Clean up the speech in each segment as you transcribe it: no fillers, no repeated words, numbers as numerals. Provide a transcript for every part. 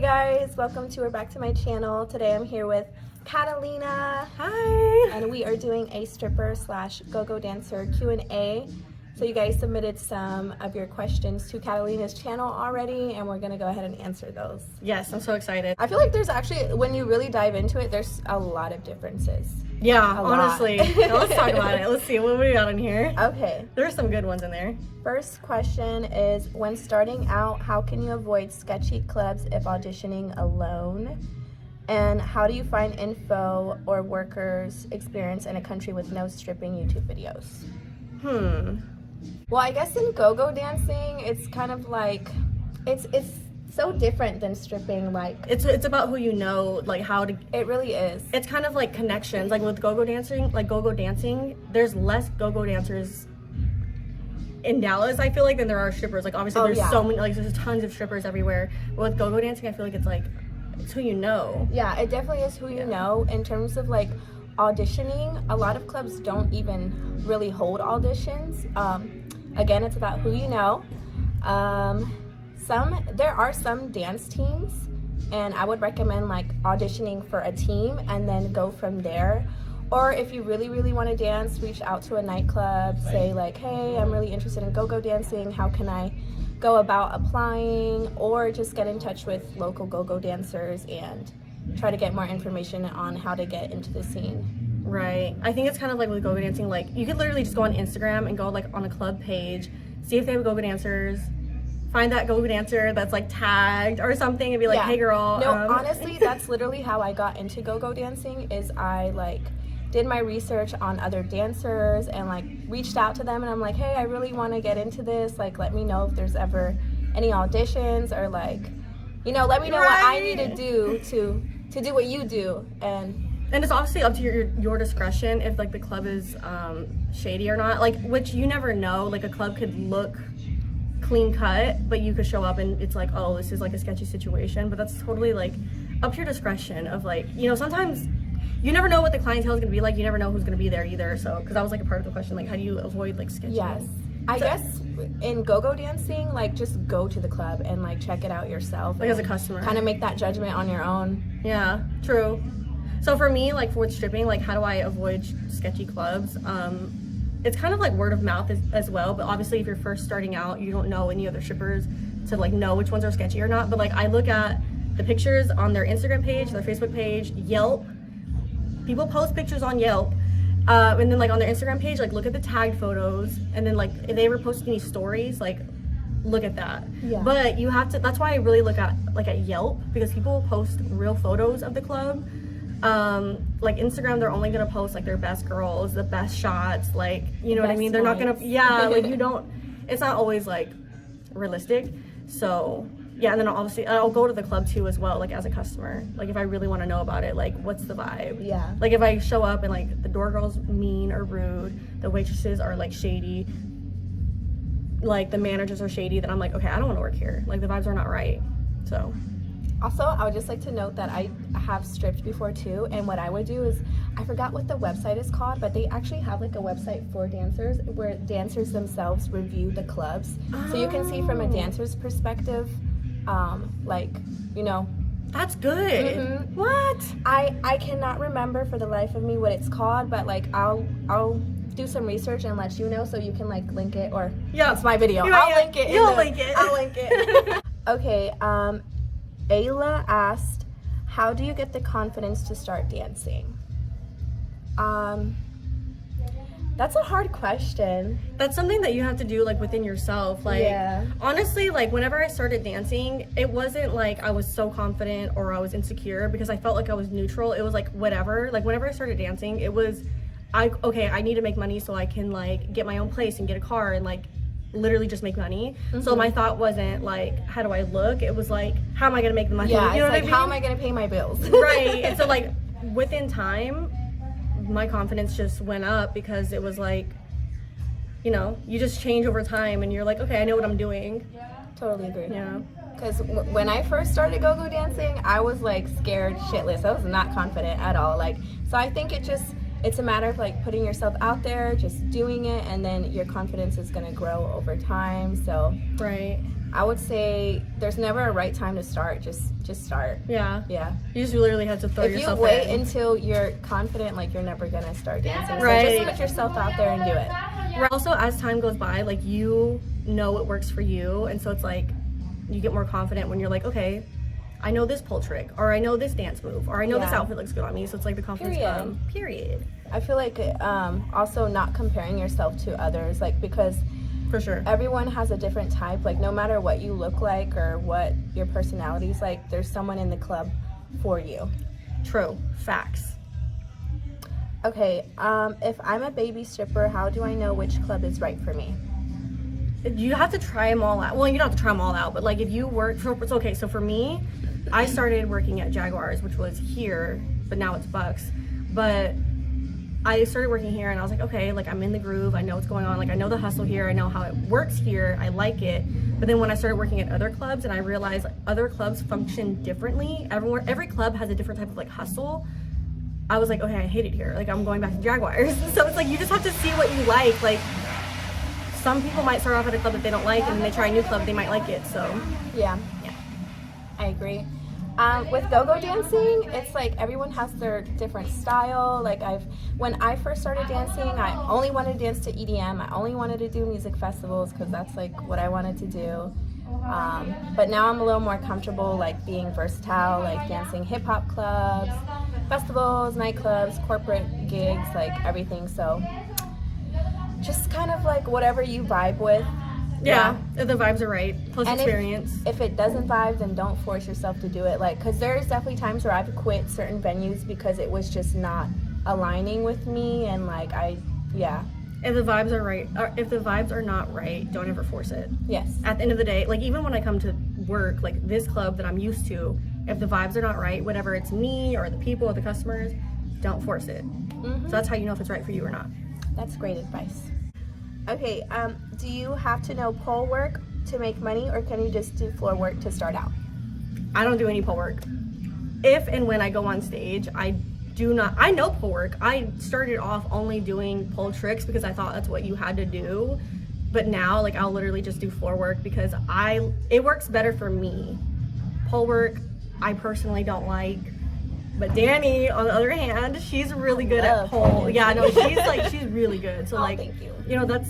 guys, welcome to or back to my channel. Today I'm here with Catalina. Hi. And we are doing a stripper slash go-go dancer Q&A. So you guys submitted some of your questions to Catalina's channel already, and we're gonna go ahead and answer those. Yes, I'm so excited. I feel like there's actually, when you really dive into it, there's a lot of differences. Yeah, honestly. Now let's talk about it. Let's see what we got in here. Okay. There's some good ones in there. First question is, when starting out, how can you avoid sketchy clubs if auditioning alone? And how do you find info or workers experience in a country with no stripping YouTube videos? Well, I guess in go-go dancing, it's kind of like, it's so different than stripping. Like, it's about who you know, like how to. It really is. It's kind of like connections. Like with go-go dancing, there's less go-go dancers in Dallas, I feel like, than there are strippers. Like obviously there's so many, like there's tons of strippers everywhere. But with go-go dancing, I feel like it's who you know. Yeah, it definitely is who you know. In terms of like auditioning, a lot of clubs don't even really hold auditions. Again, it's about who you know. There are some dance teams, and I would recommend like auditioning for a team and then go from there. Or if you really, really want to dance, reach out to a nightclub, say like, hey, I'm really interested in go-go dancing. How can I go about applying? Or just get in touch with local go-go dancers and try to get more information on how to get into the scene. Right. I think it's kind of like with go-go dancing, like you could literally just go on Instagram and go like on a club page, see if they have go-go dancers, find that go-go dancer that's like tagged or something and be like, hey girl. No, honestly, that's literally how I got into go-go dancing. Is I like did my research on other dancers and like reached out to them, and I'm like, hey, I really want to get into this. Like, let me know if there's ever any auditions, or like, you know, let me know what I need to do to do what you do. And it's obviously up to your discretion if like the club is shady or not, like, which you never know. Like a club could look clean cut, but you could show up and it's like, oh, this is like a sketchy situation. But that's totally like up to your discretion of like, you know, sometimes you never know what the clientele is gonna be like. You never know who's gonna be there either. So because that was like a part of the question, like how do you avoid like sketchy? Yes, I guess in go-go dancing, like just go to the club and like check it out yourself, like as a customer, kind of make that judgment on your own. Yeah, true. So for me, like for stripping, like how do I avoid sketchy clubs? It's kind of like word of mouth as well, but obviously if you're first starting out, you don't know any other strippers to like know which ones are sketchy or not. But like I look at the pictures on their Instagram page, their Facebook page, Yelp. People post pictures on Yelp, and then like on their Instagram page, like look at the tagged photos, and then like if they ever post any stories, like look at that. Yeah. But you have to, that's why I really look at like at Yelp, because people post real photos of the club. Like Instagram, they're only gonna post like their best girls, the best shots, like, you know what I mean? They're not gonna, like you don't, it's not always like realistic. So yeah, and then obviously I'll go to the club too as well, like as a customer, like if I really want to know about it, like what's the vibe. Yeah, like if I show up and like the door girl's mean or rude, the waitresses are like shady, like the managers are shady, then I'm like, okay, I don't want to work here, like the vibes are not right. So also, I would just like to note that I have stripped before too, and what I would do is, I forgot what the website is called, but they actually have like a website for dancers where dancers themselves review the clubs. So you can see from a dancer's perspective, like, you know. That's good. What? I cannot remember for the life of me what it's called, but like I'll do some research and let you know, so you can like link it, or it's my video. I'll link it. I'll link it. Okay, Ayla asked, how do you get the confidence to start dancing? That's a hard question. That's something that you have to do like within yourself. Like, honestly, like whenever I started dancing, it wasn't like I was so confident or I was insecure, because I felt like I was neutral. It was like whatever. Like whenever I started dancing, it was, I need to make money so I can like get my own place and get a car and like literally just make money. So my thought wasn't like, how do I look? It was like, how am I gonna make the money? Yeah, you know what I mean? How am I gonna pay my bills? Right. And so like within time, my confidence just went up, because it was like, you know, you just change over time and you're like, okay, I know what I'm doing. Totally agree. Yeah. Because when I first started go-go dancing, I was like scared shitless. I was not confident at all. Like, so I think it's a matter of like putting yourself out there, just doing it, and then your confidence is gonna grow over time. So I would say there's never a right time to start. Just start. Yeah. Yeah. You just literally have to throw yourself in. If you wait until you're confident, like, you're never gonna start dancing. Right. So just put yourself out there and do it. Also, as time goes by, like, you know what works for you, and so it's like you get more confident when you're like, okay, I know this pole trick, or I know this dance move, or I know this outfit looks good on me. So it's like the confidence comes. Period. I feel like also not comparing yourself to others, like, because for sure everyone has a different type. Like, no matter what you look like or what your personality's like, there's someone in the club for you. True. Facts. Okay, if I'm a baby stripper, how do I know which club is right for me? You have to try them all out. Well, you don't have to try them all out, but like if you work for, it's okay. So for me, I started working at Jaguars, which was here, but now it's Bucks. But I started working here and I was like, okay, like I'm in the groove. I know what's going on. Like I know the hustle here. I know how it works here. I like it. But then when I started working at other clubs and I realized like, other clubs function differently. Every club has a different type of like hustle. I was like, okay, I hate it here. Like I'm going back to Jaguars. So it's like, you just have to see what you like. Like some people might start off at a club that they don't like and then they try a new club, they might like it. So yeah. I agree. With go-go dancing, it's like everyone has their different style. Like when I first started dancing, I only wanted to dance to EDM. I only wanted to do music festivals because that's like what I wanted to do. But now I'm a little more comfortable like being versatile, like dancing hip-hop clubs, festivals, nightclubs, corporate gigs, like everything. So just kind of like whatever you vibe with. Yeah, if the vibes are right, plus and experience. If it doesn't vibe, then don't force yourself to do it. Like, because there's definitely times where I've quit certain venues because it was just not aligning with me, and like If the vibes are right, or if the vibes are not right, don't ever force it. Yes. At the end of the day, like even when I come to work, like this club that I'm used to, if the vibes are not right, whatever it's me or the people or the customers, don't force it. So that's how you know if it's right for you or not. That's great advice. Okay, do you have to know pole work to make money, or can you just do floor work to start out? I don't do any pole work. If and when I go on stage, I know pole work. I started off only doing pole tricks because I thought that's what you had to do. But now, like, I'll literally just do floor work because it works better for me. Pole work, I personally don't like. But Danny, on the other hand, she's really good at pole. Yeah, no, she's really good. So like, thank you. You know,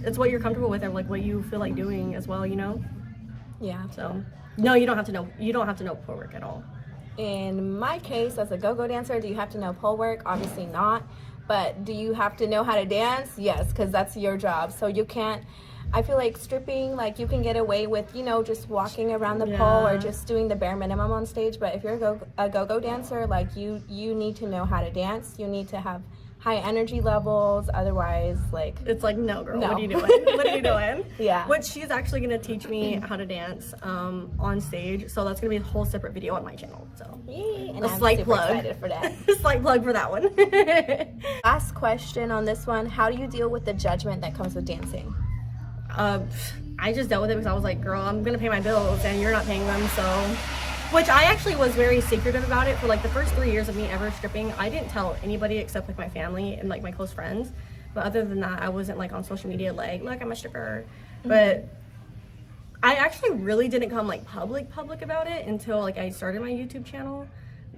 it's what you're comfortable with and like what you feel like doing as well, you know? Yeah. So no, you don't have to know pole work at all. In my case, as a go-go dancer, do you have to know pole work? Obviously not. But do you have to know how to dance? Yes, because that's your job. So you can't, I feel like stripping, like you can get away with, you know, just walking around the pole or just doing the bare minimum on stage. But if you're a go-go dancer, like you need to know how to dance. You need to have high energy levels. Otherwise, like, it's like, no, girl, no. what are you doing? What are you doing? Yeah. Which she's actually going to teach me how to dance on stage. So that's going to be a whole separate video on my channel. So yay, and a I'm slight super plug. excited for that. Slight plug for that one. Last question on this one. How do you deal with the judgment that comes with dancing? I just dealt with it because I was like, girl, I'm gonna pay my bills and you're not paying them. So, which I actually was very secretive about it for like the first 3 years of me ever stripping. I didn't tell anybody except like my family and like my close friends. But other than that, I wasn't like on social media like, look, I'm a stripper. But I actually really didn't come like public about it until like I started my YouTube channel.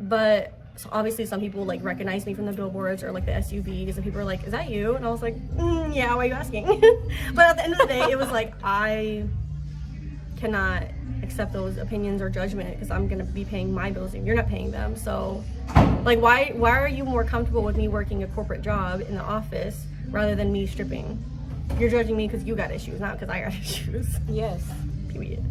But so obviously some people like recognize me from the billboards or like the SUVs, and people are like, is that you? And I was like, yeah, why are you asking? But at the end of the day, it was like, I cannot accept those opinions or judgment because I'm gonna be paying my bills and you're not paying them. So like, why are you more comfortable with me working a corporate job in the office rather than me stripping? You're judging me because you got issues, not because I got issues. Yes. Period.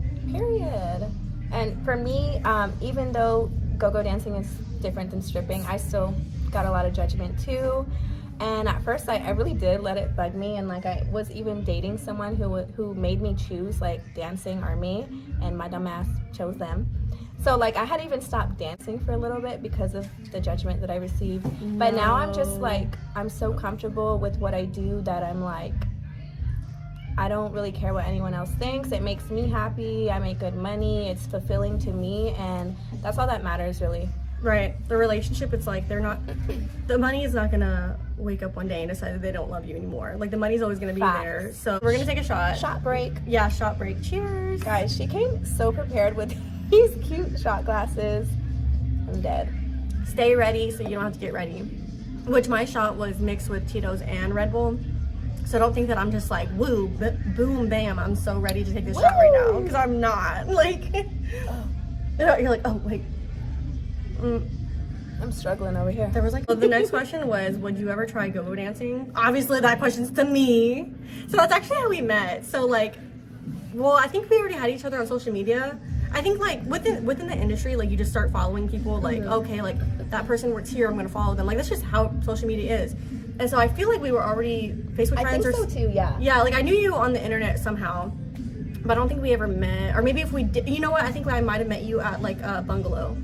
And for me, even though go-go dancing is different than stripping, I still got a lot of judgment too. And at first I really did let it bug me, and like I was even dating someone who made me choose like dancing or me, and my dumb ass chose them. So like I had even stopped dancing for a little bit because of the judgment that I received. No. But now I'm just like, I'm so comfortable with what I do that I'm like, I don't really care what anyone else thinks. It makes me happy. I make good money. It's fulfilling to me, and that's all that matters really. Right. The relationship, it's like they're not, the money is not gonna wake up one day and decide that they don't love you anymore. Like the money's always gonna be Facts. there. So we're gonna take a shot. Shot break. Yeah, shot break. Cheers. Guys, she came so prepared with these cute shot glasses. I'm dead. Stay ready so you don't have to get ready. Which my shot was mixed with Tito's and Red Bull. So don't think that I'm just like, woo, boom, bam, I'm so ready to take this shot right now. Because I'm not. Like, you're like, oh, wait. I'm struggling over here. There was like, well, the next question was, would you ever try go-go dancing? Obviously that question's to me. So that's actually how we met. So like, well, I think we already had each other on social media. I think like within the industry, like you just start following people like, okay, like that person works here, I'm gonna follow them. Like that's just how social media is. And so I feel like we were already Facebook friends. I think so too, yeah. Yeah, like I knew you on the internet somehow, but I don't think we ever met. Or maybe if we did, you know what? I think I might have met you at like a bungalow.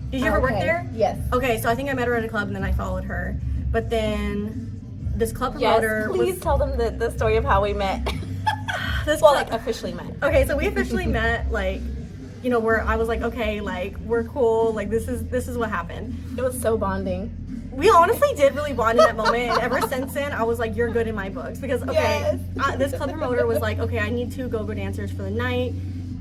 Did you ever work there? Yes. Okay, so I think I met her at a club and then I followed her. But then this club promoter please tell them the story of how we met. Like officially met. Okay, so we officially met like, you know, where I was like, okay, like we're cool, like this is what happened. It was so bonding. We honestly did really bond in that moment, and ever since then, I was like, you're good in my books. Because, okay, this club promoter was like, okay, I need 2 go-go dancers for the night.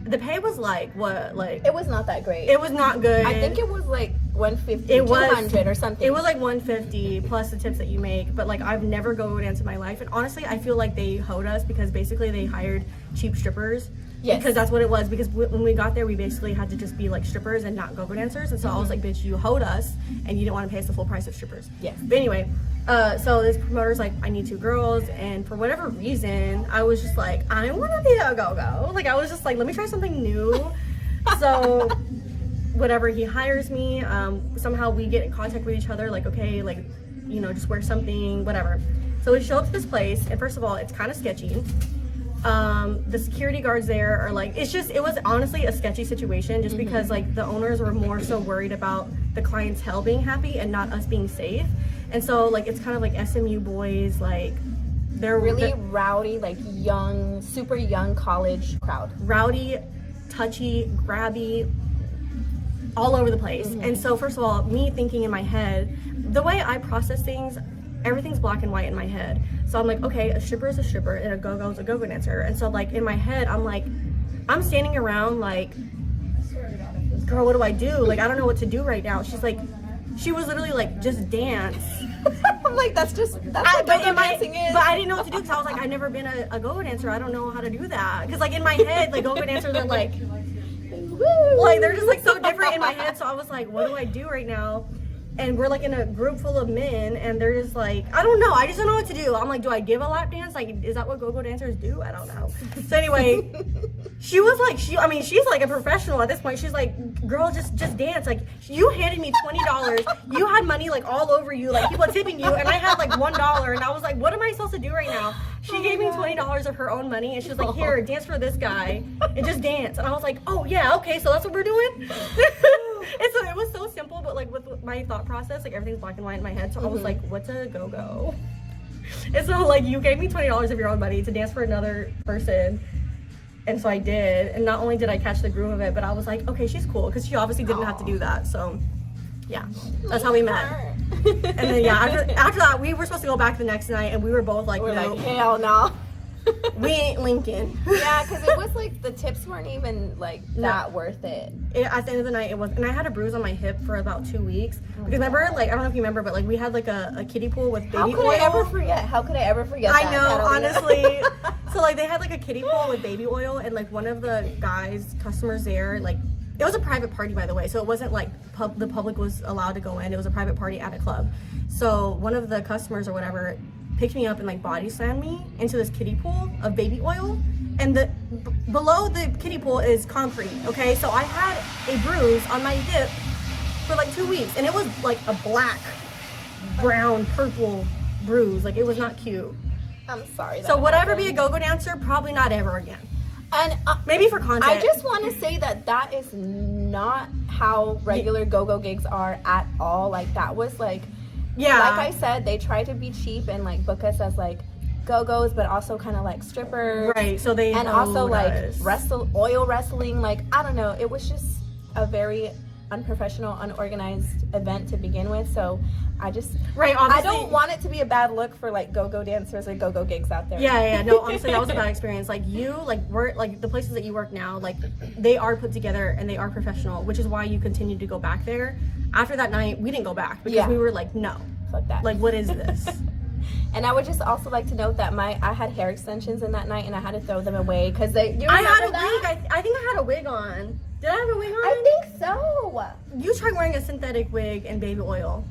The pay was like, what, like... It was not that great. It was not good. I think it was like 150, it was 200 or something. It was like 150 plus the tips that you make. But like, I've never go-go danced in my life. And honestly, I feel like they hoed us because basically they hired cheap strippers. Yes. Because that's what it was. Because when we got there, we basically had to just be like strippers and not go-go dancers. And so I was like, bitch, you hoed us and you didn't want to pay us the full price of strippers. Yes. But anyway, so this promoter's like, I need 2 girls. And for whatever reason, I was just like, I want to be a go-go. Like, I was just like, let me try something new. So whatever, he hires me. Somehow we get in contact with each other. Like, okay, like, you know, just wear something, whatever. So we show up to this place. And first of all, it's kind of sketchy. The security guards there are like, it was honestly a sketchy situation just because like the owners were more so worried about the clientele being happy and not us being safe. And so like, it's kind of like SMU boys, like they're really rowdy, like young, super young college crowd. Rowdy, touchy, grabby, all over the place. And so first of all, me thinking in my head, the way I process things, everything's black and white in my head. So I'm like, okay, a stripper is a stripper and a go-go is a go-go dancer. And so like in my head, I'm like, I'm standing around like, girl, what do I do? Like, I don't know what to do right now. She's like, she was literally like, just dance. I'm like, that's what go-go dancing is. But I didn't know what to do because I was like, I've never been a go-go dancer. I don't know how to do that. Because like in my head, like go-go dancers are like, woo! Like they're just like so different in my head. So I was like, what do I do right now? And we're like in a group full of men and they're just like, I don't know, I just don't know what to do. I'm like, do I give a lap dance? Like, is that what go-go dancers do? I don't know. So anyway, she was like, she's like a professional at this point. She's like, girl, just dance. Like, you handed me $20. You had money like all over you, like people tipping you, and I had like $1. And I was like, what am I supposed to do right now? She gave me $20 of her own money and she was like, here, dance for this guy and just dance. And I was like, oh yeah, okay, so that's what we're doing? And so it was so simple, but like with my thought process, like everything's black and white in my head. So I was like, what's a go-go? And so like you gave me $20 of your own money to dance for another person. And so I did. And not only did I catch the groove of it, but I was like, okay, she's cool. Because she obviously didn't have to do that. So yeah, that's how we met. And then yeah, after that, we were supposed to go back the next night and we were both like, we're no. like, hell no. We ain't linking. Yeah, because it was like the tips weren't even like that worth it. At the end of the night, it was, and I had a bruise on my hip for about 2 weeks. Because remember, like, I don't know if you remember, but like we had like a kiddie pool with baby oil. How could I ever forget that? I know, honestly. So like they had like a kiddie pool with baby oil, and like one of the customers there, like, it was a private party, by the way, so it wasn't like the public was allowed to go in. It was a private party at a club. So one of the customers or whatever picked me up and like body slammed me into this kiddie pool of baby oil, and below the kiddie pool is concrete. Okay, so I had a bruise on my hip for like 2 weeks, and it was like a black, brown, purple bruise. Like, it was not cute. I'm sorry. So would I ever be a go-go dancer? Probably not ever again. And maybe for content. I just want to say that is not how regular go-go gigs are at all. Like, that was like, yeah, like I said, they tried to be cheap and like book us as like go-go's, but also kind of like strippers, right? So they and also like oil wrestling. Like, I don't know, it was just a very unprofessional, unorganized event to begin with. So I just Right, I obviously. don't want it to be a bad look for like go-go dancers or go-go gigs out there. Yeah, no, honestly, that was a bad experience. Like we're like the places that you work now, like they are put together and they are professional, which is why you continue to go back there. After that night, we didn't go back because we were like, no, Fuck that. like what is this? And I would just also like to note that I had hair extensions in that night and I had to throw them away because I had a wig. I think I had a wig on. Did I have a wig on? I think so. You tried wearing a synthetic wig and baby oil.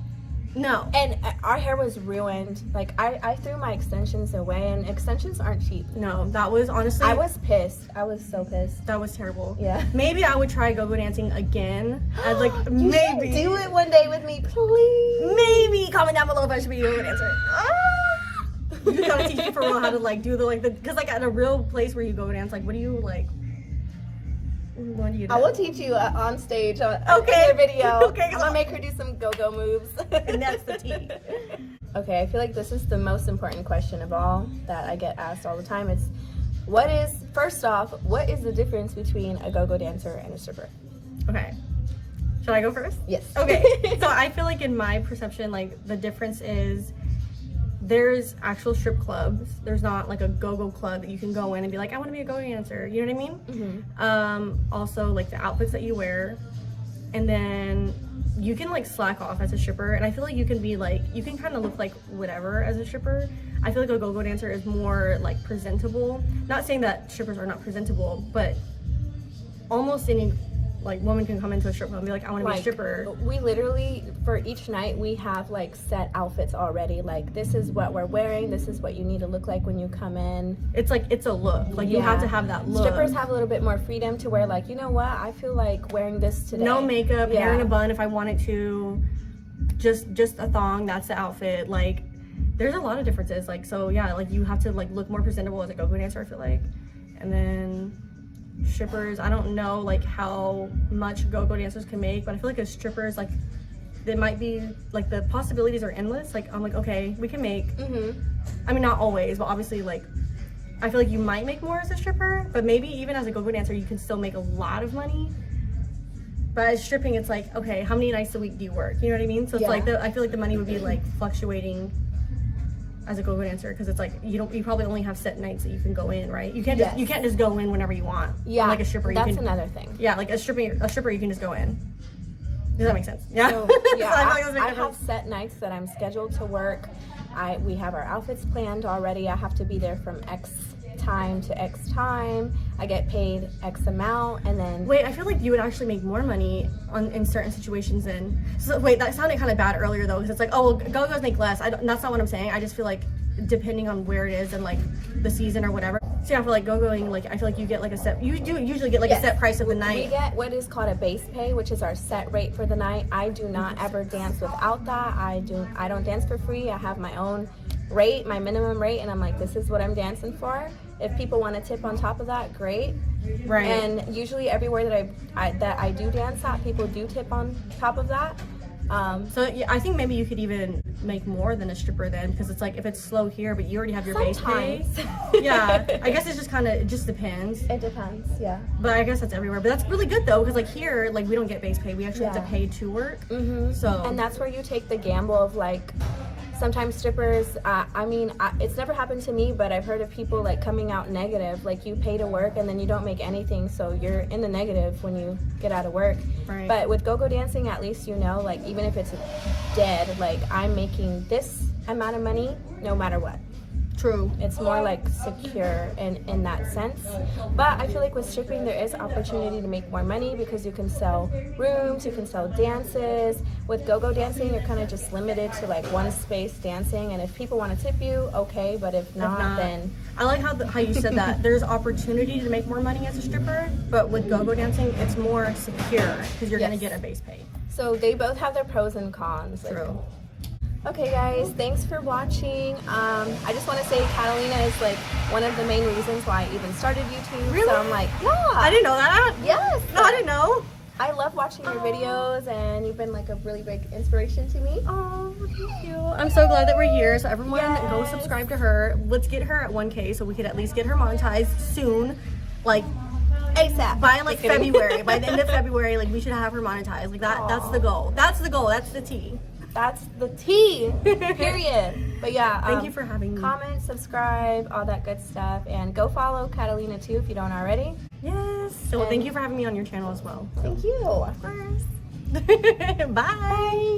No. And our hair was ruined. Like I threw my extensions away, and extensions aren't cheap. No, that was honestly. I was pissed. I was so pissed. That was terrible. Yeah. Maybe I would try go-go dancing again. I'd like You maybe should do it one day with me, please. Maybe comment down below if I should be a go-go dancer. You gotta teach me for real how to like do the because like at a real place where you go dance, like what do you like? What do you do? I will teach you on stage in Okay. the video. Okay, I'm gonna make her do some go-go moves. And that's the tea. Okay, I feel like this is the most important question of all that I get asked all the time. It's first off, what is the difference between a go-go dancer and a stripper? Okay. Should I go first? Yes. Okay. So I feel like in my perception, like the difference is there's actual strip clubs. There's not like a go-go club that you can go in and be like, I want to be a go-go dancer. You know what I mean? Mm-hmm. Also like the outfits that you wear, and then you can like slack off as a stripper. And I feel like you can be like, you can kind of look like whatever as a stripper. I feel like a go-go dancer is more like presentable. Not saying that strippers are not presentable, but almost any like woman can come into a strip club and be like, I want to be a stripper. We literally, for each night, we have like set outfits already. Like, this is what we're wearing. This is what you need to look like when you come in. It's like, it's a look. Like you have to have that look. Strippers have a little bit more freedom to wear like, you know what? I feel like wearing this today. No makeup, hair in a bun if I wanted to. Just a thong, that's the outfit. Like, there's a lot of differences. Like, so yeah, like you have to like look more presentable as a go-go dancer, I feel like. And then strippers, I don't know like how much go-go dancers can make, but I feel like as strippers, like they might be like the possibilities are endless. Like I'm like, okay, we can make I mean not always, but obviously like I feel like you might make more as a stripper, but maybe even as a go-go dancer you can still make a lot of money. But as stripping, it's like, okay, how many nights a week do you work? You know what I mean? So it's like I feel like the money would be like fluctuating as a go-go dancer, because it's like you probably only have set nights that you can go in, right? You can't just go in whenever you want. Yeah, like a stripper. That's another thing. Yeah, like a stripper you can just go in. Does that make sense? Yeah. So, yeah, I have set nights that I'm scheduled to work. We have our outfits planned already. I have to be there from X time to X time. I get paid X amount, and then wait, I feel like you would actually make more money in certain situations than. So wait, that sounded kind of bad earlier though, because it's like, oh, well, go-go's make less. That's not what I'm saying. I just feel like depending on where it is and like the season or whatever. So yeah, for like go-going, like I feel like you get like a set. You do usually get like a set price of the night. We get what is called a base pay, which is our set rate for the night. I do not ever dance without that. I don't dance for free. I have my own rate, my minimum rate, and I'm like, this is what I'm dancing for. If people want to tip on top of that, great. Right. And usually everywhere that I do dance at, people do tip on top of that. So yeah, I think maybe you could even make more than a stripper then, because it's like if it's slow here, but you already have your base pay. Yeah, I guess it's just it just depends. It depends, yeah. But I guess that's everywhere. But that's really good though, because like here, like we don't get base pay. We actually have to pay to work. So and that's where you take the gamble of like. Sometimes strippers, it's never happened to me, but I've heard of people like coming out negative. Like you pay to work and then you don't make anything, so you're in the negative when you get out of work. Right. But with go-go dancing, at least you know, like even if it's dead, like I'm making this amount of money no matter what. True. It's more like secure in that sense. But I feel like with stripping there is opportunity to make more money because you can sell rooms, you can sell dances. With go-go dancing, you're kind of just limited to like one space dancing, and if people want to tip you, okay, but if not, then... I like how you said that. There's opportunity to make more money as a stripper, but with go-go dancing, it's more secure because you're going to get a base pay. So they both have their pros and cons. True. Okay guys, thanks for watching. I just want to say Catalina is like one of the main reasons why I even started YouTube. Really? So I'm like, yeah. I didn't know that. Yes. No, I didn't know. I love watching your videos, and you've been like a really big inspiration to me. Oh, thank you. I'm so glad that we're here. So everyone go Yes. subscribe to her. Let's get her at 1K so we could at least get her monetized soon. Like ASAP. By like Just kidding. February, by the end of February, like we should have her monetized. Like that's the goal. That's the goal. That's the T. That's the T. Period. But yeah, Thank you for having me. Comment, subscribe, all that good stuff, and go follow Catalina too if you don't already. Yes. So And- thank you for having me on your channel as well. Thank you. Of course. Bye.